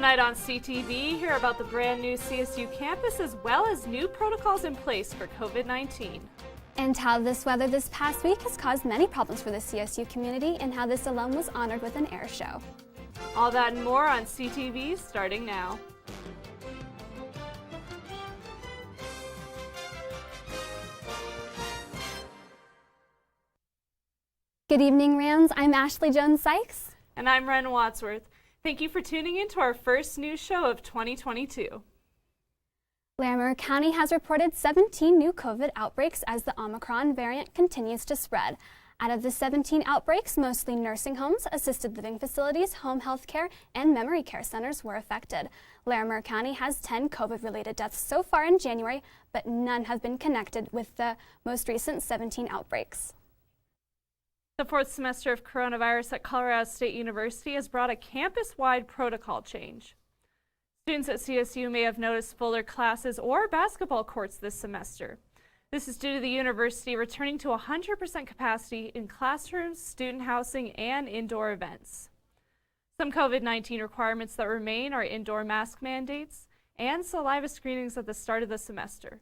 Tonight on CTV, hear about the brand new CSU campus as well as new protocols in place for COVID-19. And how this weather this past week has caused many problems for the CSU community and how this alum was honored with an air show. All that and more on CTV starting now. Good evening, Rams. I'm Ashley Jones-Sykes. And I'm Ren Wadsworth. Thank you for tuning in to our first news show of 2022. Larimer County has reported 17 new COVID outbreaks as the Omicron variant continues to spread. Out of the 17 outbreaks, mostly nursing homes, assisted living facilities, home health care, and memory care centers were affected. Larimer County has 10 COVID-related deaths so far in January, but none have been connected with the most recent 17 outbreaks. The fourth semester of coronavirus at Colorado State University has brought a campus-wide protocol change. Students at CSU may have noticed fuller classes or basketball courts this semester. This is due to the university returning to 100% capacity in classrooms, student housing, and indoor events. Some COVID-19 requirements that remain are indoor mask mandates and saliva screenings at the start of the semester.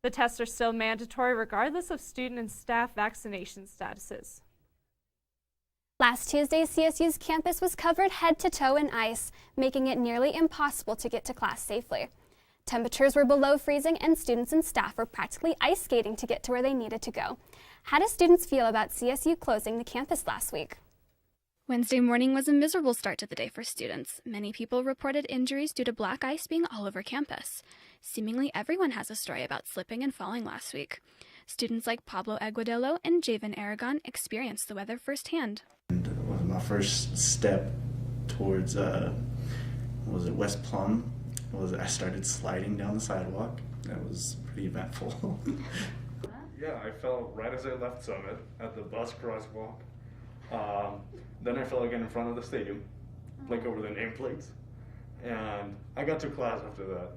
The tests are still mandatory regardless of student and staff vaccination statuses. Last Tuesday, CSU's campus was covered head to toe in ice, making it nearly impossible to get to class safely. Temperatures were below freezing and students and staff were practically ice skating to get to where they needed to go. How do students feel about CSU closing the campus last week? Wednesday morning was a miserable start to the day for students. Many people reported injuries due to black ice being all over campus. Seemingly everyone has a story about slipping and falling last week. Students like Pablo Aguadillo and Javen Aragon experienced the weather firsthand. It was my first step towards, West Plum. I started sliding down the sidewalk. That was pretty eventful. Yeah, I fell right as I left Summit at the bus crosswalk. Then I fell again in front of the stadium, like over the nameplates. And I got to class after that,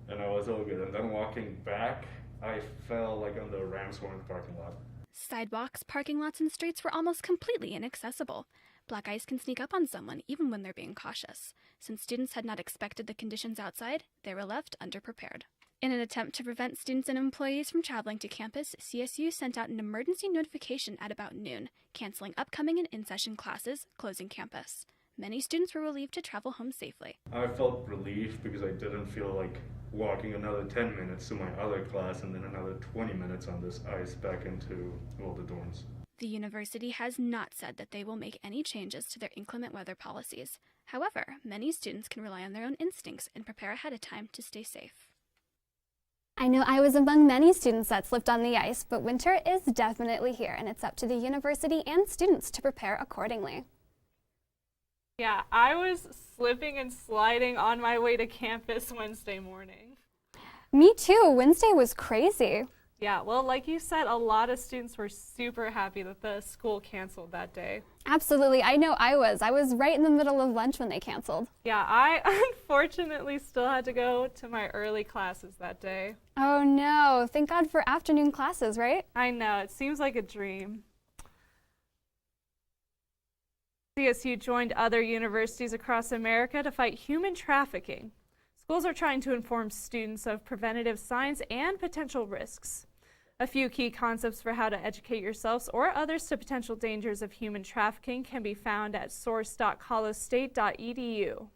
and I was all good. And then walking back, I fell like on the Ramshorn parking lot. Sidewalks, parking lots, and streets were almost completely inaccessible. Black ice can sneak up on someone even when they're being cautious. Since students had not expected the conditions outside, they were left underprepared. In an attempt to prevent students and employees from traveling to campus, CSU sent out an emergency notification at about noon, canceling upcoming and in-session classes, closing campus. Many students were relieved to travel home safely. I felt relief because I didn't feel like walking another 10 minutes to my other class and then another 20 minutes on this ice back into all the dorms. The university has not said that they will make any changes to their inclement weather policies. However, many students can rely on their own instincts and prepare ahead of time to stay safe. I know I was among many students that slipped on the ice, but winter is definitely here, and it's up to the university and students to prepare accordingly. Yeah, I was slipping and sliding on my way to campus Wednesday morning. Me too. Wednesday was crazy. Yeah, well, like you said, a lot of students were super happy that the school canceled that day. Absolutely. I know I was. I was right in the middle of lunch when they canceled. Yeah, I unfortunately still had to go to my early classes that day. Oh no. Thank God for afternoon classes, right? I know. It seems like a dream. CSU joined other universities across America to fight human trafficking. Schools are trying to inform students of preventative signs and potential risks. A few key concepts for how to educate yourselves or others to potential dangers of human trafficking can be found at source.colostate.edu.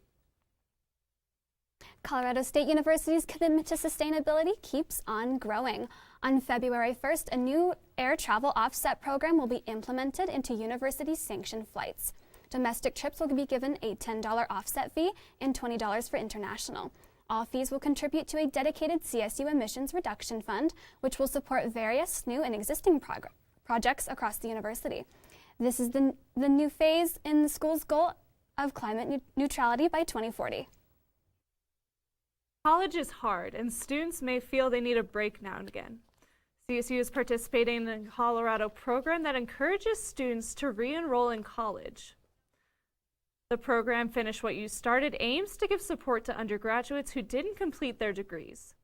Colorado State University's commitment to sustainability keeps on growing. On February 1st, a new air travel offset program will be implemented into university-sanctioned flights. Domestic trips will be given a $10 offset fee and $20 for international. All fees will contribute to a dedicated CSU emissions reduction fund, which will support various new and existing projects across the university. This is the new phase in the school's goal of climate neutrality by 2040. College is hard, and students may feel they need a break now and again. CSU is participating in a Colorado program that encourages students to re-enroll in college. The program Finish What You Started aims to give support to undergraduates who didn't complete their degrees.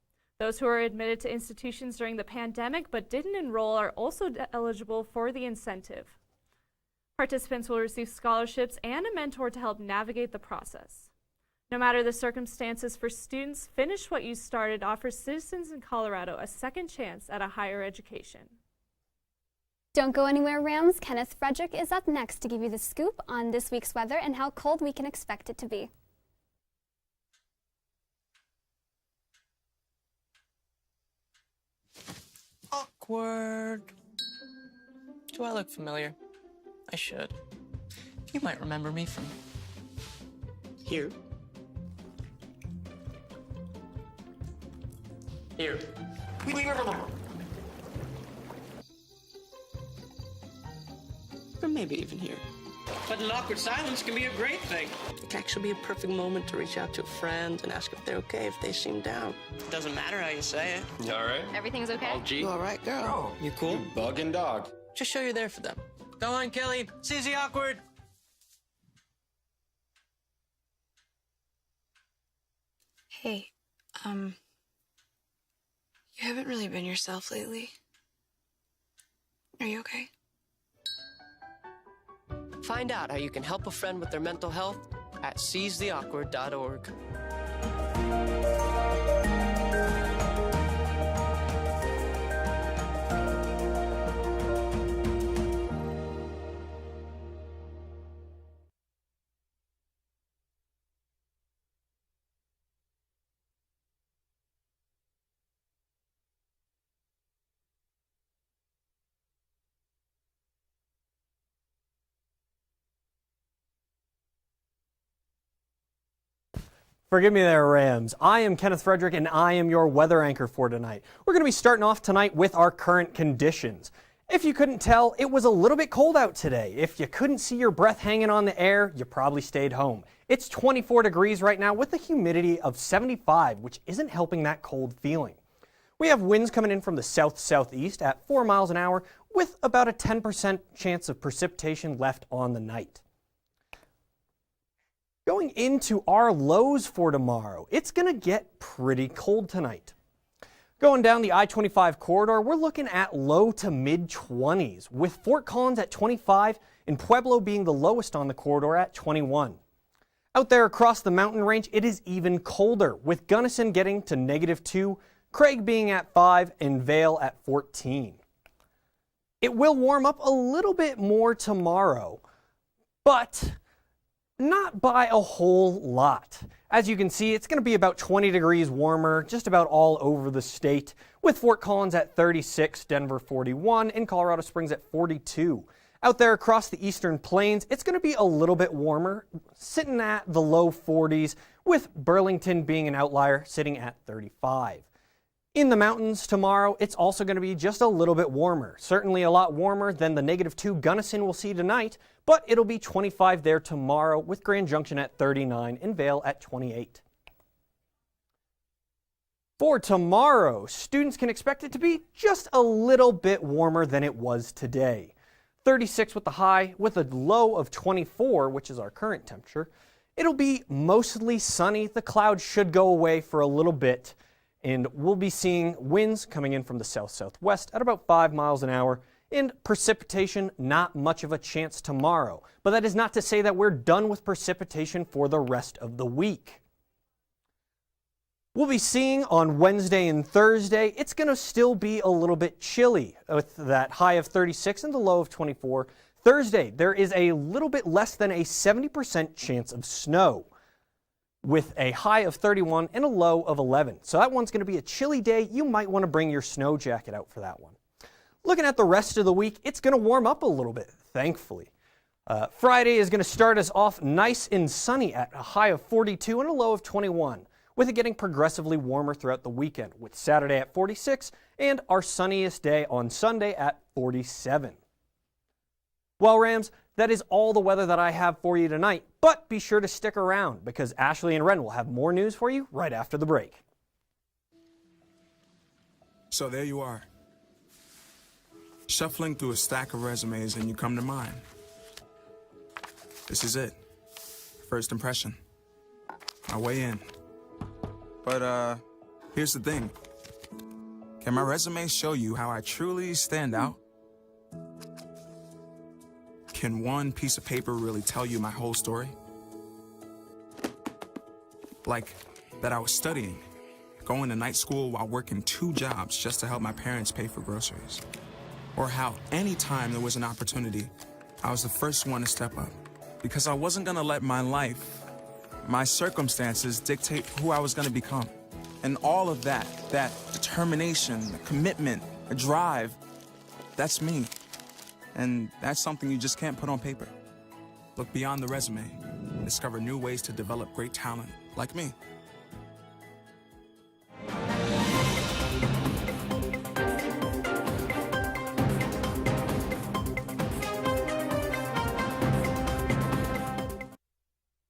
Those who are admitted to institutions during the pandemic but didn't enroll are also eligible for the incentive. Participants will receive scholarships and a mentor to help navigate the process. No matter the circumstances for students, Finish What You Started offers citizens in Colorado a second chance at a higher education. Don't go anywhere, Rams. Kenneth Frederick is up next to give you the scoop on this week's weather and how cold we can expect it to be. Awkward. Do I look familiar? I should. You might remember me from here. Here. Or maybe even here. But an awkward silence can be a great thing. It can actually be a perfect moment to reach out to a friend and ask if they're okay if they seem down. Doesn't matter how you say it. You all right? Everything's okay? All G? You all right, girl? You cool? Bugging dog. Just show you're there for them. Go on, Kelly. Seize the awkward. Hey, you haven't really been yourself lately. Are you okay? Find out how you can help a friend with their mental health at seizetheawkward.org. Forgive me there, Rams. I am Kenneth Frederick, and I am your weather anchor for tonight. We're going to be starting off tonight with our current conditions. If you couldn't tell, it was a little bit cold out today. If you couldn't see your breath hanging on the air, you probably stayed home. It's 24 degrees right now with a humidity of 75, which isn't helping that cold feeling. We have winds coming in from the south-southeast at 4 miles an hour with about a 10% chance of precipitation left on the night. Going into our lows for tomorrow, it's going to get pretty cold tonight. Going down the I-25 corridor, we're looking at low to mid-20s, with Fort Collins at 25 and Pueblo being the lowest on the corridor at 21. Out there across the mountain range, it is even colder, with Gunnison getting to -2, Craig being at 5, and Vail at 14. It will warm up a little bit more tomorrow, but not by a whole lot. As you can see, it's going to be about 20 degrees warmer just about all over the state, with Fort Collins at 36, Denver 41, and Colorado Springs at 42. Out there across the eastern plains, it's going to be a little bit warmer, sitting at the low 40s, with Burlington being an outlier, sitting at 35. In the mountains tomorrow, it's also going to be just a little bit warmer. Certainly a lot warmer than the -2 Gunnison we'll see tonight, but it'll be 25 there tomorrow with Grand Junction at 39 and Vail at 28. For tomorrow, students can expect it to be just a little bit warmer than it was today. 36 with the high, with a low of 24, which is our current temperature. It'll be mostly sunny. The clouds should go away for a little bit, and we'll be seeing winds coming in from the south-southwest at about 5 miles an hour, and precipitation, not much of a chance tomorrow. But that is not to say that we're done with precipitation for the rest of the week. We'll be seeing on Wednesday and Thursday, it's going to still be a little bit chilly with that high of 36 and the low of 24. Thursday, there is a little bit less than a 70% chance of snow, with a high of 31 and a low of 11. So that one's going to be a chilly day. You might want to bring your snow jacket out for that one. Looking at the rest of the week, it's going to warm up a little bit, thankfully. Friday is going to start us off nice and sunny at a high of 42 and a low of 21, with it getting progressively warmer throughout the weekend, with Saturday at 46 and our sunniest day on Sunday at 47. Well, Rams, that is all the weather that I have for you tonight, but be sure to stick around because Ashley and Ren will have more news for you right after the break. So there you are, shuffling through a stack of resumes and you come to mine. This is it. First impression. My way in. But here's the thing. Can my resume show you how I truly stand out? Can one piece of paper really tell you my whole story? Like that I was studying, going to night school while working 2 jobs just to help my parents pay for groceries. Or how anytime there was an opportunity, I was the first one to step up. Because I wasn't gonna let my life, my circumstances dictate who I was gonna become. And all of that determination, the commitment, the drive, that's me. And that's something you just can't put on paper. Look beyond the resume, discover new ways to develop great talent, like me.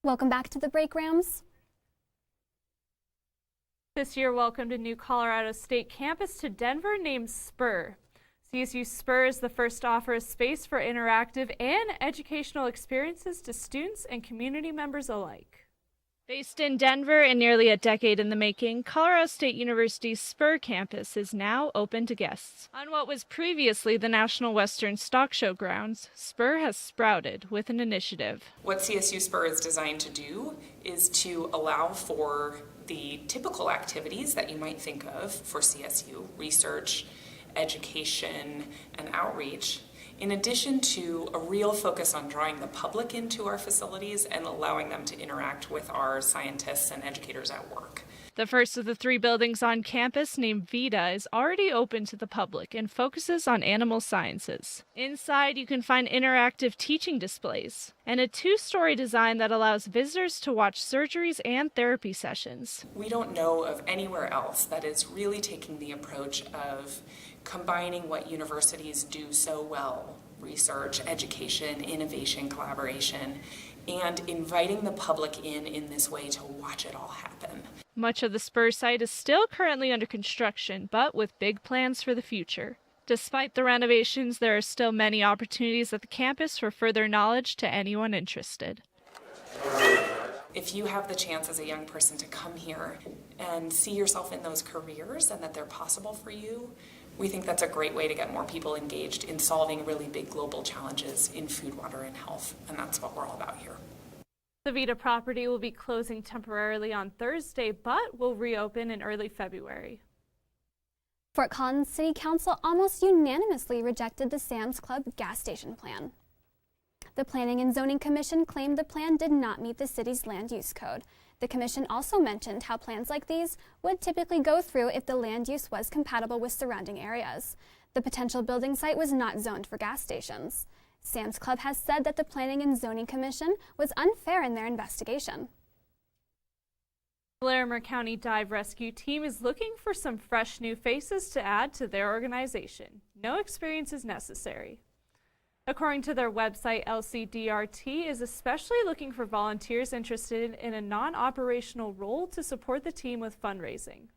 Welcome back to the break, Rams. This year welcomed a new Colorado State campus to Denver named Spur. CSU Spur is the first to offer a space for interactive and educational experiences to students and community members alike. Based in Denver and nearly a decade in the making, Colorado State University's Spur campus is now open to guests. On what was previously the National Western Stock Show grounds, Spur has sprouted with an initiative. What CSU Spur is designed to do is to allow for the typical activities that you might think of for CSU, research, education, and outreach, in addition to a real focus on drawing the public into our facilities and allowing them to interact with our scientists and educators at work. The first of the 3 buildings on campus, named Vita, is already open to the public and focuses on animal sciences. Inside, you can find interactive teaching displays and a 2-story design that allows visitors to watch surgeries and therapy sessions. We don't know of anywhere else that is really taking the approach of combining what universities do so well, research, education, innovation, collaboration, and inviting the public in this way to watch it all happen. Much of the Spur site is still currently under construction, but with big plans for the future. Despite the renovations, there are still many opportunities at the campus for further knowledge to anyone interested. If you have the chance as a young person to come here and see yourself in those careers and that they're possible for you, we think that's a great way to get more people engaged in solving really big global challenges in food, water, and health, and that's what we're all about here. The Vita property will be closing temporarily on Thursday, but will reopen in early February. Fort Collins City Council almost unanimously rejected the Sam's Club gas station plan. The Planning and Zoning Commission claimed the plan did not meet the city's land use code. The commission also mentioned how plans like these would typically go through if the land use was compatible with surrounding areas. The potential building site was not zoned for gas stations. Sam's Club has said that the Planning and Zoning Commission was unfair in their investigation. The Larimer County Dive Rescue Team is looking for some fresh new faces to add to their organization. No experience is necessary. According to their website, LCDRT is especially looking for volunteers interested in a non-operational role to support the team with fundraising.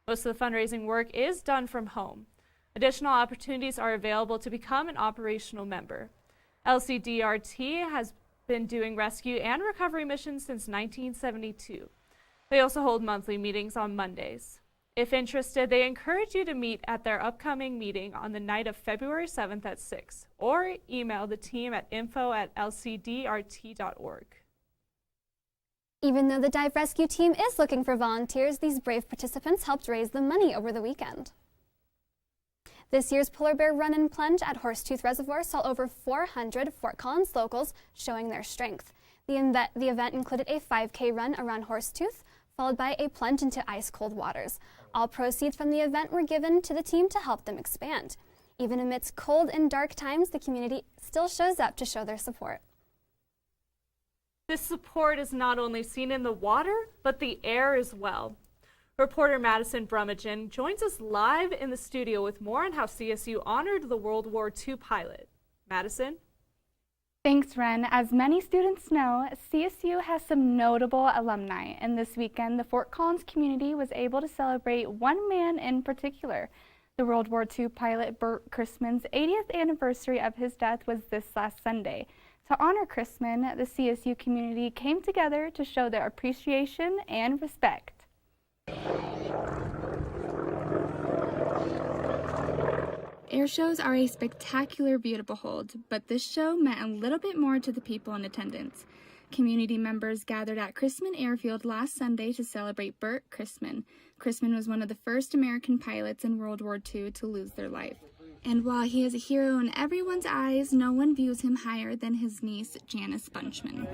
Most of the fundraising work is done from home. Additional opportunities are available to become an operational member. LCDRT has been doing rescue and recovery missions since 1972. They also hold monthly meetings on Mondays. If interested, they encourage you to meet at their upcoming meeting on the night of February 7th at 6, or email the team at info@lcdrt.org. Even though the dive rescue team is looking for volunteers, these brave participants helped raise the money over the weekend. This year's Polar Bear Run and Plunge at Horsetooth Reservoir saw over 400 Fort Collins locals showing their strength. The event included a 5K run around Horsetooth, followed by a plunge into ice-cold waters. All proceeds from the event were given to the team to help them expand. Even amidst cold and dark times, the community still shows up to show their support. This support is not only seen in the water, but the air as well. Reporter Madison Brummagem joins us live in the studio with more on how CSU honored the World War II pilot. Madison? Thanks, Ren. As many students know, CSU has some notable alumni, and this weekend the Fort Collins community was able to celebrate one man in particular. The World War II pilot Bert Chrisman's 80th anniversary of his death was this last Sunday. To honor Chrisman, the CSU community came together to show their appreciation and respect. Air shows are a spectacular view to behold, but this show meant a little bit more to the people in attendance. Community members gathered at Chrisman Airfield last Sunday to celebrate Burt Chrisman. Chrisman was one of the first American pilots in World War II to lose their life. And while he is a hero in everyone's eyes, no one views him higher than his niece, Janice Bunchman.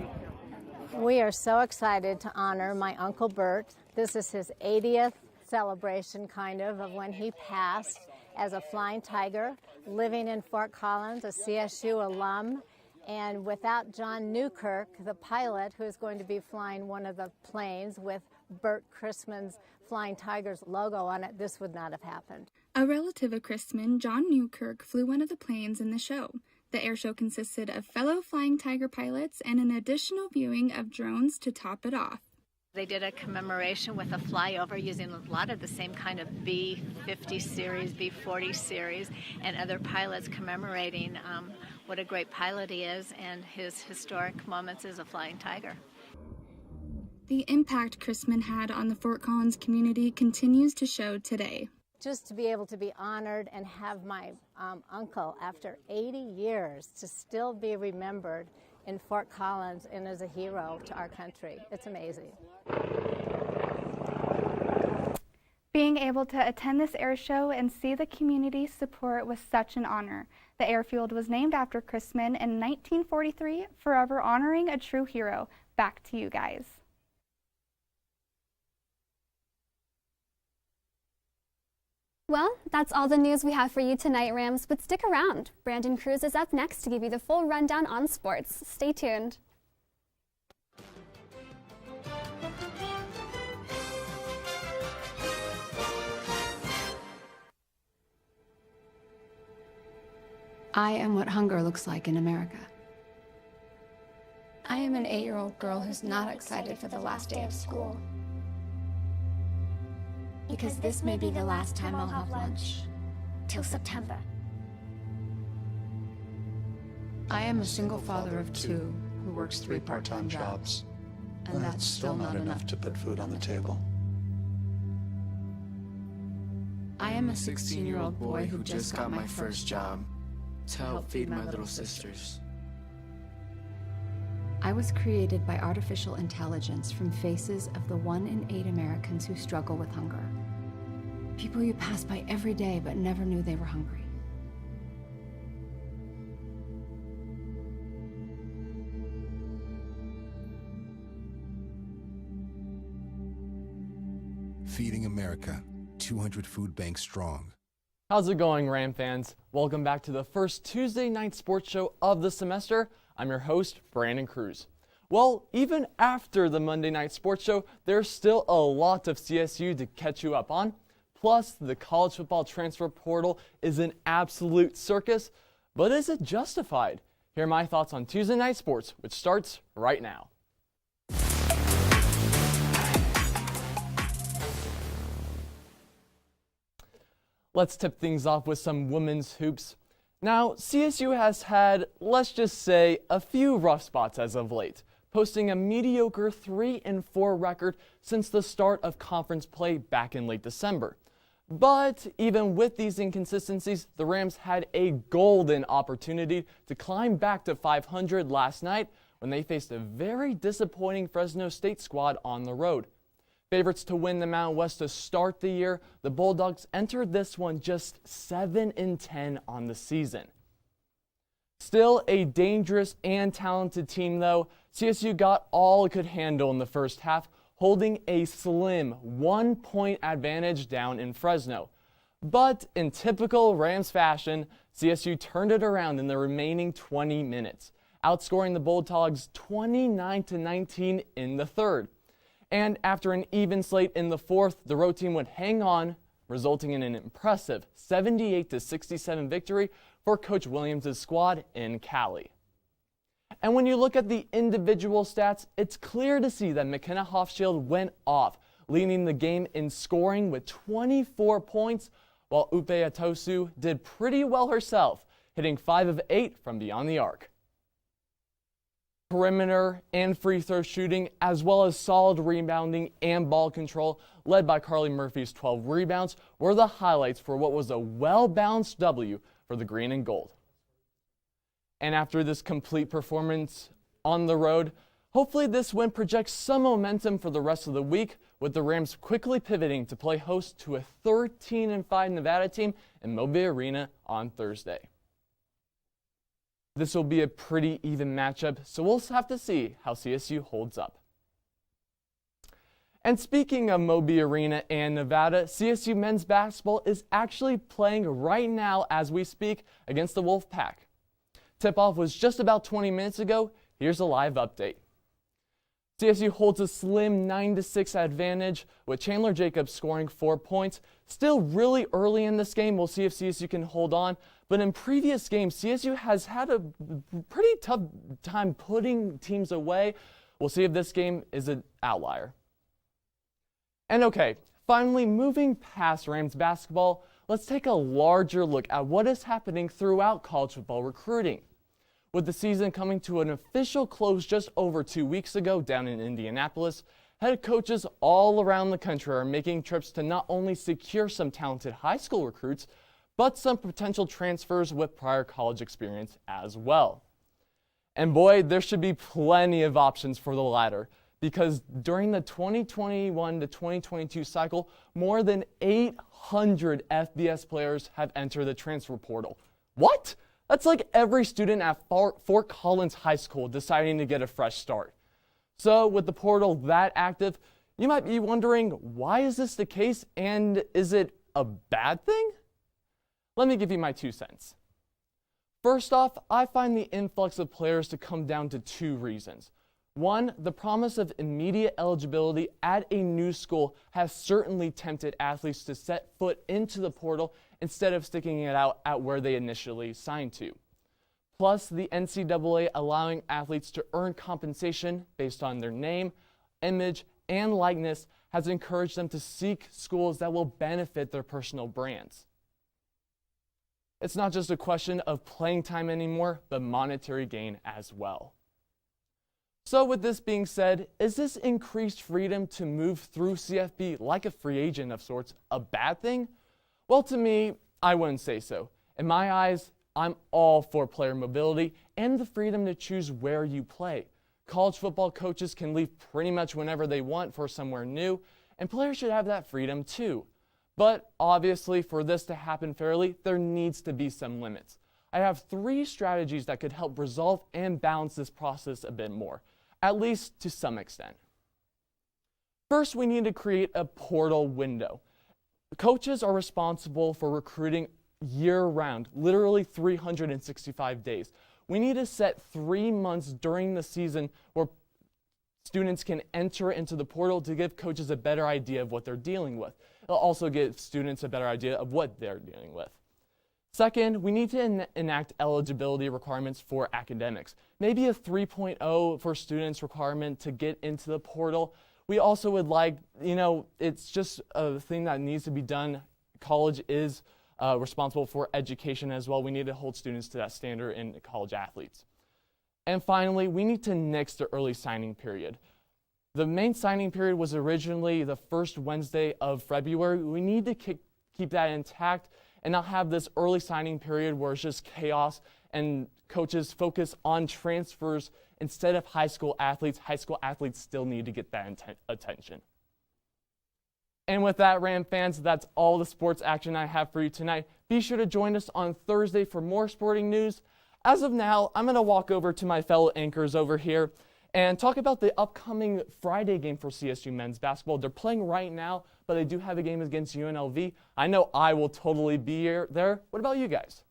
We are so excited to honor my Uncle Burt. This is his 80th celebration, kind of when he passed as a Flying Tiger, living in Fort Collins, a CSU alum. And without John Newkirk, the pilot who is going to be flying one of the planes with Burt Chrisman's Flying Tigers logo on it, this would not have happened. A relative of Chrisman, John Newkirk, flew one of the planes in the show. The air show consisted of fellow Flying Tiger pilots and an additional viewing of drones to top it off. They did a commemoration with a flyover using a lot of the same kind of B-50 series, B-40 series, and other pilots commemorating what a great pilot he is and his historic moments as a Flying Tiger. The impact Chrisman had on the Fort Collins community continues to show today. Just to be able to be honored and have my uncle, after 80 years, to still be remembered in Fort Collins and as a hero to our country. It's amazing. Being able to attend this air show and see the community support was such an honor. The airfield was named after Chrisman in 1943, forever honoring a true hero. Back to you guys. Well, that's all the news we have for you tonight, Rams, but stick around. Brandon Cruz is up next to give you the full rundown on sports. Stay tuned. I am what hunger looks like in America. I am an 8-year-old girl who's not excited for the last day of school. Because this may be the last time I'll have lunch. Till September. I am a single father of 2 who works 3 part-time jobs. And that's still not enough to put food on the table. I am a 16-year-old boy who just got my first job to help feed my little sisters. I was created by artificial intelligence from faces of the 1 in 8 Americans who struggle with hunger. People you pass by every day but never knew they were hungry. Feeding America, 200 food banks strong. How's it going, Ram fans? Welcome back to the first Tuesday night sports show of the semester. I'm your host, Brandon Cruz. Well, even after the Monday night sports show, there's still a lot of CSU to catch you up on. Plus, the college football transfer portal is an absolute circus, but is it justified? Here are my thoughts on Tuesday night sports, which starts right now. Let's tip things off with some women's hoops. Now, CSU has had, let's just say, a few rough spots as of late, posting a mediocre 3-4 record since the start of conference play back in late December. But even with these inconsistencies, the Rams had a golden opportunity to climb back to 500 last night when they faced a very disappointing Fresno State squad on the road. Favorites to win the Mountain West to start the year, the Bulldogs entered this one just 7-10 on the season. Still a dangerous and talented team though, CSU got all it could handle in the first half, holding a slim 1-point advantage down in Fresno. But in typical Rams fashion, CSU turned it around in the remaining 20 minutes, outscoring the Bulldogs 29-19 in the third. And after an even slate in the fourth, the road team would hang on, resulting in an impressive 78-67 victory for Coach Williams' squad in Cali. And when you look at the individual stats, it's clear to see that McKenna Hofschild went off, leading the game in scoring with 24 points, while Upe Atosu did pretty well herself, hitting 5 of 8 from beyond the arc. Perimeter and free throw shooting, as well as solid rebounding and ball control, led by Carly Murphy's 12 rebounds, were the highlights for what was a well-balanced W for the green and gold. And after this complete performance on the road, Hopefully this win projects some momentum for the rest of the week, with the Rams quickly pivoting to play host to a 13-5 Nevada team in Mobile Arena on Thursday. This will be a pretty even matchup, so we'll have to see how CSU holds up. And speaking of Mobile Arena and Nevada, CSU men's basketball is actually playing right now as we speak against the Wolfpack. Tip-off was just about 20 minutes ago. Here's a live update. CSU holds a slim 9-6 advantage, with Chandler Jacobs scoring 4 points. Still really early in this game. We'll see if CSU can hold on. But in previous games, CSU has had a pretty tough time putting teams away. We'll see if this game is an outlier. And okay, finally moving past Rams basketball, let's take a larger look at what is happening throughout college football recruiting. With the season coming to an official close just over 2 weeks ago down in Indianapolis, head coaches all around the country are making trips to not only secure some talented high school recruits, but some potential transfers with prior college experience as well. And boy, there should be plenty of options for the latter, because during the 2021 to 2022 cycle, more than 800 FBS players have entered the transfer portal. What? That's like every student at Fort Collins High School deciding to get a fresh start. So with the portal that active, you might be wondering, why is this the case, and is it a bad thing? Let me give you my 2 cents. First off, I find the influx of players to come down to 2 reasons. One, the promise of immediate eligibility at a new school has certainly tempted athletes to set foot into the portal instead of sticking it out at where they initially signed to. Plus, the NCAA allowing athletes to earn compensation based on their name, image, and likeness has encouraged them to seek schools that will benefit their personal brands. It's not just a question of playing time anymore, but monetary gain as well. So with this being said, is this increased freedom to move through CFB like a free agent of sorts a bad thing? Well, to me, I wouldn't say so. In my eyes, I'm all for player mobility and the freedom to choose where you play. College football coaches can leave pretty much whenever they want for somewhere new, and players should have that freedom too. But obviously, for this to happen fairly, there needs to be some limits. I have 3 strategies that could help resolve and balance this process a bit more, at least to some extent. First, we need to create a portal window. Coaches are responsible for recruiting year-round, literally 365 days. We need to set 3 months during the season where students can enter into the portal to give coaches a better idea of what they're dealing with. It'll also give students a better idea of what they're dealing with. Second, we need to enact eligibility requirements for academics. Maybe a 3.0 for students requirement to get into the portal. We also would like, it's just a thing that needs to be done. College is responsible for education as well. We need to hold students to that standard in college athletes. And finally, we need to nix the early signing period. The main signing period was originally the first Wednesday of February. We need to keep that intact and not have this early signing period where it's just chaos and coaches focus on transfers instead of high school athletes. High school athletes still need to get that attention. And with that, Ram fans, that's all the sports action I have for you tonight. Be sure to join us on Thursday for more sporting news. As of now, I'm going to walk over to my fellow anchors over here and talk about the upcoming Friday game for CSU men's basketball. They're playing right now, but they do have a game against UNLV. I know I will totally be there. What about you guys?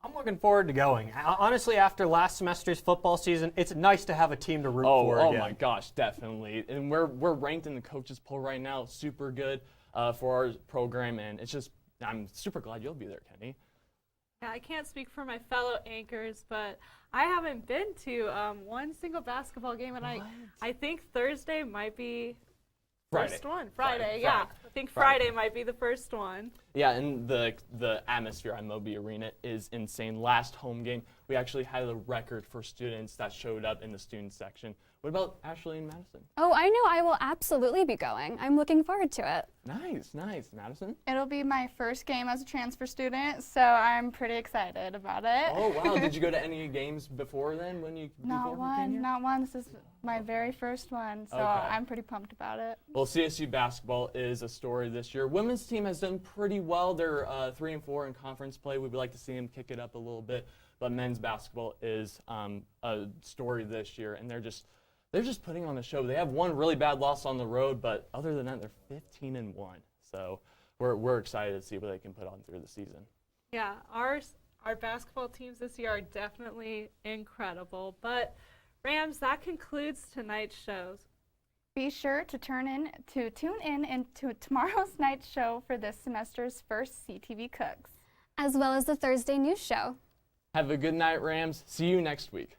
I'm looking forward to going. Honestly, after last semester's football season, it's nice to have a team to root for again. Oh my gosh, definitely. And we're ranked in the coaches poll right now, super good for our program, and it's just, I'm super glad you'll be there, Kenny. Yeah, I can't speak for my fellow anchors, but I haven't been to one single basketball game, and I think Thursday might be Friday. first one. Friday, yeah. I think Friday might be the first one. Yeah, and the atmosphere at Moby Arena is insane. Last home game, we actually had a record for students that showed up in the student section. What about Ashley and Madison? Oh, I know I will absolutely be going. I'm looking forward to it. Nice, nice. Madison? It'll be my first game as a transfer student, so I'm pretty excited about it. Oh, wow. Did you go to any games before then? Not one. This is my very first one, so Okay. I'm pretty pumped about it. Well, CSU basketball is a story this year. Women's team has done pretty well. They're 3-4 in conference play. We would like to see them kick it up a little bit, but men's basketball is a story this year, and they're just putting on a show. They have one really bad loss on the road, but other than that, they're 15-1. So we're excited to see what they can put on through the season. Yeah, our basketball teams this year are definitely incredible. But Rams, that concludes tonight's shows. Be sure to tune in into tomorrow's night show for this semester's first CTV Cooks, as well as the Thursday news show. Have a good night, Rams. See you next week.